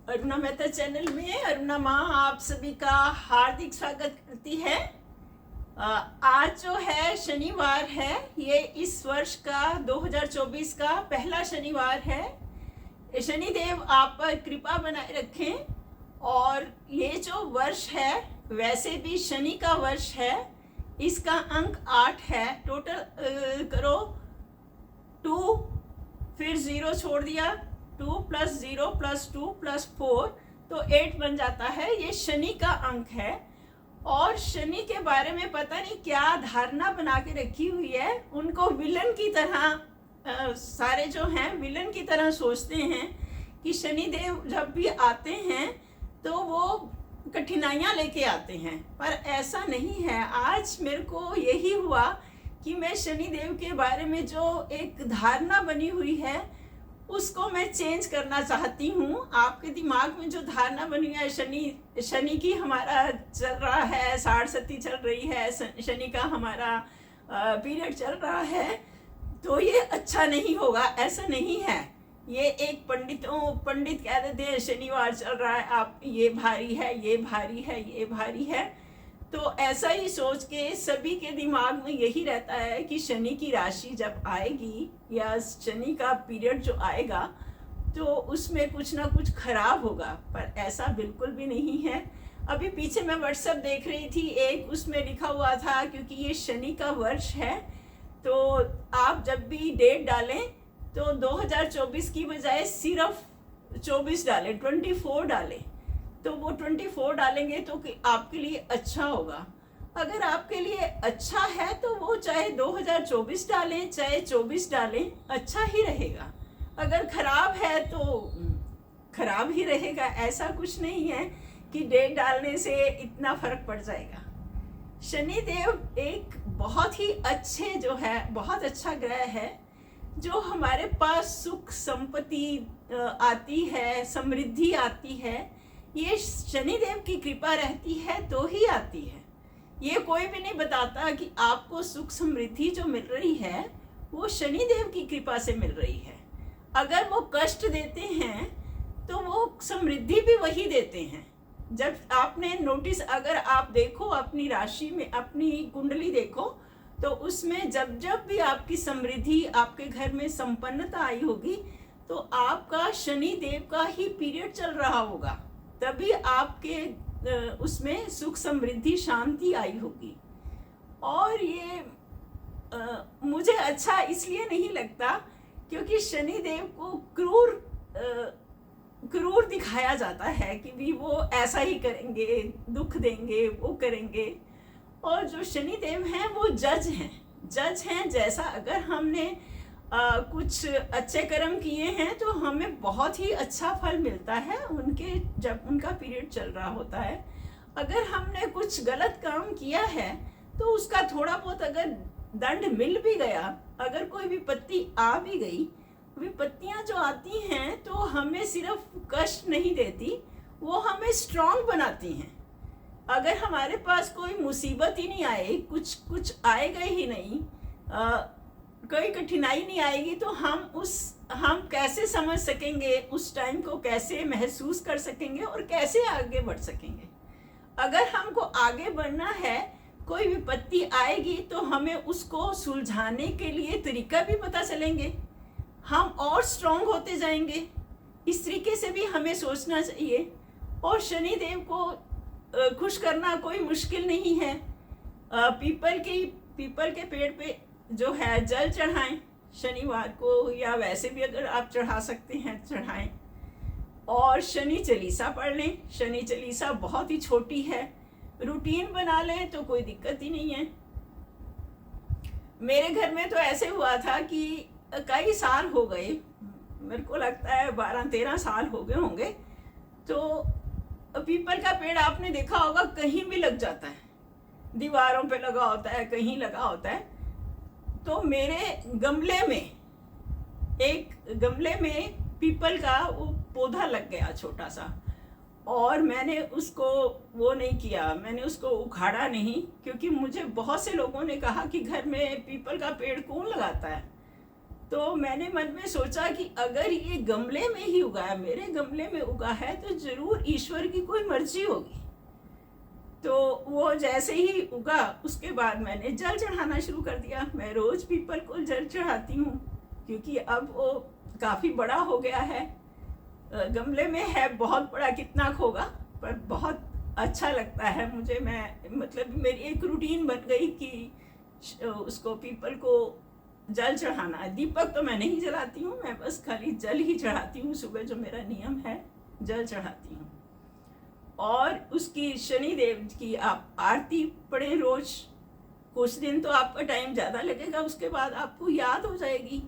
Aruna Mehta channel में अरुणा माँ आप सभी का हार्दिक स्वागत करती है। आज जो है शनिवार है, ये इस वर्ष का 2024 का पहला शनिवार है। शनिदेव आप पर कृपा बनाए रखें। और ये जो वर्ष है वैसे भी शनि का वर्ष है, इसका अंक 8 है। टोटल करो 2, फिर 0 छोड़ दिया, 2 + 0 + 2 + 4 तो 8 बन जाता है। ये शनि का अंक है। और शनि के बारे में पता नहीं क्या धारणा बना के रखी हुई है, उनको विलन की तरह सारे जो हैं विलन की तरह सोचते हैं कि शनिदेव जब भी आते हैं तो वो कठिनाइयाँ लेके आते हैं, पर ऐसा नहीं है। आज मेरे को यही हुआ कि मैं शनिदेव के बारे में जो एक धारणा बनी हुई है उसको मैं चेंज करना चाहती हूँ। आपके दिमाग में जो धारणा बनी है शनि की हमारा चल रहा है, 60 चल रही है, शनि का हमारा पीरियड चल रहा है, तो ये अच्छा नहीं होगा, ऐसा नहीं है। ये एक पंडित कह देते हैं शनिवार चल रहा है, आप ये भारी है, ये भारी है, ये भारी है। तो ऐसा ही सोच के सभी के दिमाग में यही रहता है कि शनि की राशि जब आएगी या शनि का पीरियड जो आएगा तो उसमें कुछ ना कुछ खराब होगा, पर ऐसा बिल्कुल भी नहीं है। अभी पीछे मैं व्हाट्सएप देख रही थी, एक उसमें लिखा हुआ था क्योंकि ये शनि का वर्ष है तो आप जब भी डेट डालें तो 2024 की बजाय सिर्फ 24 डालें, 24 डालें। तो वो 24 डालेंगे तो आपके लिए अच्छा होगा। अगर आपके लिए अच्छा है तो वो चाहे 2024 डालें चाहे 24 डालें, अच्छा ही रहेगा। अगर खराब है तो खराब ही रहेगा। ऐसा कुछ नहीं है कि डेट डालने से इतना फर्क पड़ जाएगा। शनिदेव एक बहुत ही अच्छे जो है, बहुत अच्छा ग्रह है जो हमारे पास सुख संपत्ति आती है, समृद्धि आती है। ये शनिदेव की कृपा रहती है तो ही आती है। ये कोई भी नहीं बताता कि आपको सुख समृद्धि जो मिल रही है वो शनिदेव की कृपा से मिल रही है। अगर वो कष्ट देते हैं तो वो समृद्धि भी वही देते हैं। जब आपने नोटिस, अगर आप देखो अपनी राशि में, अपनी कुंडली देखो तो उसमें जब जब भी आपकी समृद्धि, आपके घर में संपन्नता आई होगी तो आपका शनिदेव का ही पीरियड चल रहा होगा, तभी आपके उसमें सुख समृद्धि शांति आई होगी। और ये मुझे अच्छा इसलिए नहीं लगता क्योंकि शनिदेव को क्रूर दिखाया जाता है कि भी वो ऐसा ही करेंगे, दुख देंगे, वो करेंगे। और जो शनिदेव हैं वो जज हैं। जैसा अगर हमने कुछ अच्छे कर्म किए हैं तो हमें बहुत ही अच्छा फल मिलता है उनके, जब उनका पीरियड चल रहा होता है। अगर हमने कुछ गलत काम किया है तो उसका थोड़ा बहुत अगर दंड मिल भी गया, अगर कोई विपत्ति आ भी गई, विपत्तियां जो आती हैं तो हमें सिर्फ कष्ट नहीं देती, वो हमें स्ट्रांग बनाती हैं। अगर हमारे पास कोई मुसीबत ही नहीं आए, कुछ आएगा ही नहीं, कोई कठिनाई नहीं आएगी तो हम कैसे समझ सकेंगे, उस टाइम को कैसे महसूस कर सकेंगे और कैसे आगे बढ़ सकेंगे। अगर हमको आगे बढ़ना है, कोई विपत्ति आएगी तो हमें उसको सुलझाने के लिए तरीका भी पता चलेंगे, हम और स्ट्रांग होते जाएंगे। इस तरीके से भी हमें सोचना चाहिए। और शनिदेव को खुश करना कोई मुश्किल नहीं है। पीपल के पेड़ पे जो है जल चढ़ाएं शनिवार को, या वैसे भी अगर आप चढ़ा सकते हैं चढ़ाएं। और शनि चालीसा पढ़ लें। शनि चालीसा बहुत ही छोटी है, रूटीन बना लें तो कोई दिक्कत ही नहीं है। मेरे घर में तो ऐसे हुआ था कि कई साल हो गए, मेरे को लगता है 12-13 साल हो गए होंगे, तो पीपल का पेड़ आपने देखा होगा कहीं भी लग जाता है, दीवारों पे लगा होता है, कहीं लगा होता है। तो मेरे एक गमले में पीपल का वो पौधा लग गया छोटा सा, और मैंने उसको वो नहीं किया, मैंने उसको उखाड़ा नहीं, क्योंकि मुझे बहुत से लोगों ने कहा कि घर में पीपल का पेड़ कौन लगाता है। तो मैंने मन में सोचा कि अगर ये गमले में ही उगा है, मेरे गमले में उगा है, तो जरूर ईश्वर की कोई मर्जी होगी। तो वो जैसे ही उगा उसके बाद मैंने जल चढ़ाना शुरू कर दिया। मैं रोज पीपल को जल चढ़ाती हूँ, क्योंकि अब वो काफ़ी बड़ा हो गया है। गमले में है, बहुत बड़ा कितना होगा, पर बहुत अच्छा लगता है मुझे। मैं मतलब मेरी एक रूटीन बन गई कि उसको पीपल को जल चढ़ाना है। दीपक तो मैं नहीं जलाती हूँ, मैं बस खाली जल ही चढ़ाती हूँ। सुबह जो मेरा नियम है, जल चढ़ाती हूँ। और उसकी शनिदेव की आप आरती पढ़ें रोज। कुछ दिन तो आपका टाइम ज़्यादा लगेगा, उसके बाद आपको याद हो जाएगी।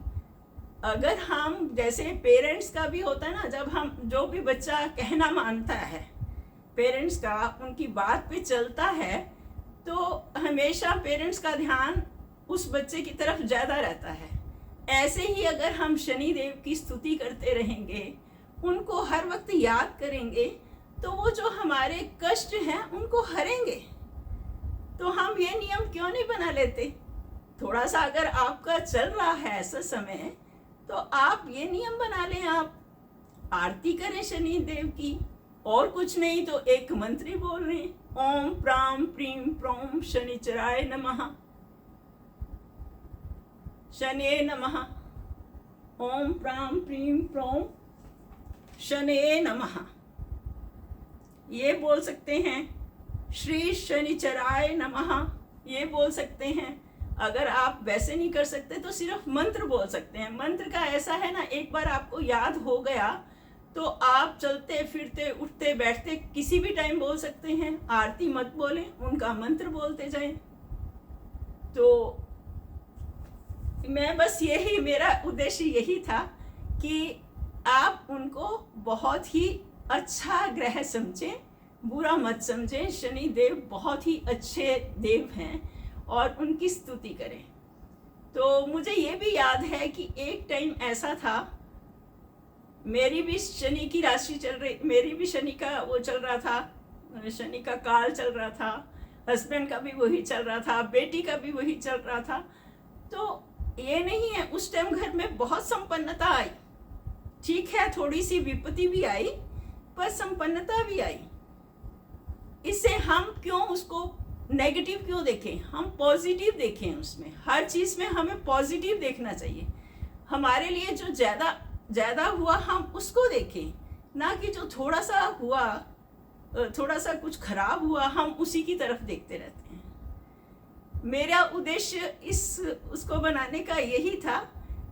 अगर हम जैसे पेरेंट्स का भी होता है ना, जब हम जो भी बच्चा कहना मानता है पेरेंट्स का, उनकी बात पे चलता है, तो हमेशा पेरेंट्स का ध्यान उस बच्चे की तरफ ज़्यादा रहता है। ऐसे ही अगर हम शनिदेव की स्तुति करते रहेंगे, उनको हर वक्त याद करेंगे, तो वो जो हमारे कष्ट हैं उनको हरेंगे। तो हम ये नियम क्यों नहीं बना लेते? थोड़ा सा अगर आपका चल रहा है ऐसा समय, तो आप ये नियम बना लें, आप आरती करें शनिदेव की। और कुछ नहीं तो एक मंत्र ही बोल रहे हैं, ओम प्राम प्रीम प्रोम शनिचराय नमः, शने नमः। ओम प्राम प्रीम प्रोम शने नमः, ये बोल सकते हैं। श्री शनिचराय नमः, ये बोल सकते हैं। अगर आप वैसे नहीं कर सकते तो सिर्फ मंत्र बोल सकते हैं। मंत्र का ऐसा है ना, एक बार आपको याद हो गया तो आप चलते फिरते उठते बैठते किसी भी टाइम बोल सकते हैं। आरती मत बोलें, उनका मंत्र बोलते जाएं। तो मैं बस यही, मेरा उद्देश्य यही था कि आप उनको बहुत ही अच्छा ग्रह समझें, बुरा मत समझें। शनि देव बहुत ही अच्छे देव हैं और उनकी स्तुति करें। तो मुझे ये भी याद है कि एक टाइम ऐसा था, मेरी भी शनि की राशि चल रही, मेरी भी शनि का वो चल रहा था, शनि का काल चल रहा था, हस्बैंड का भी वही चल रहा था, बेटी का भी वही चल रहा था। तो ये नहीं है, उस टाइम घर में बहुत संपन्नता आई। ठीक है, थोड़ी सी विपत्ति भी आई, पर संपन्नता भी आई। इससे हम क्यों उसको नेगेटिव क्यों देखें? हम पॉजिटिव देखें। उसमें हर चीज़ में हमें पॉजिटिव देखना चाहिए। हमारे लिए जो ज़्यादा हुआ हम उसको देखें, ना कि जो थोड़ा सा हुआ, थोड़ा सा कुछ खराब हुआ, हम उसी की तरफ देखते रहते हैं। मेरा उद्देश्य उसको बनाने का यही था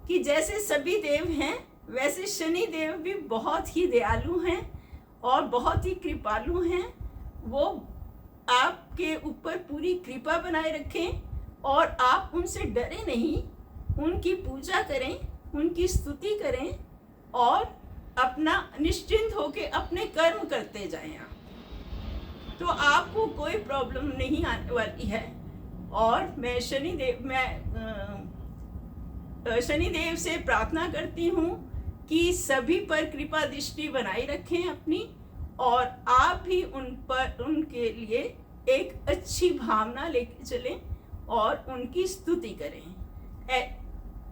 कि जैसे सभी देव हैं, वैसे शनि देव भी बहुत ही दयालु हैं और बहुत ही कृपालु हैं। वो आपके ऊपर पूरी कृपा बनाए रखें और आप उनसे डरे नहीं, उनकी पूजा करें, उनकी स्तुति करें और अपना निश्चिंत होकर अपने कर्म करते जाएं आप, तो आपको कोई प्रॉब्लम नहीं आने वाली है। और मैं शनिदेव से प्रार्थना करती हूँ कि सभी पर कृपा दृष्टि बनाई रखें अपनी, और आप भी उनके लिए एक अच्छी भावना लेके चलें और उनकी स्तुति करें।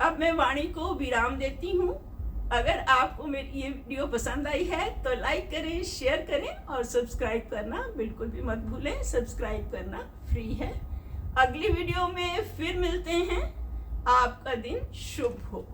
अब मैं वाणी को विराम देती हूँ। अगर आपको मेरी ये वीडियो पसंद आई है तो लाइक करें, शेयर करें और सब्सक्राइब करना बिल्कुल भी मत भूलें। सब्सक्राइब करना फ्री है। अगली वीडियो में फिर मिलते हैं। आपका दिन शुभ हो।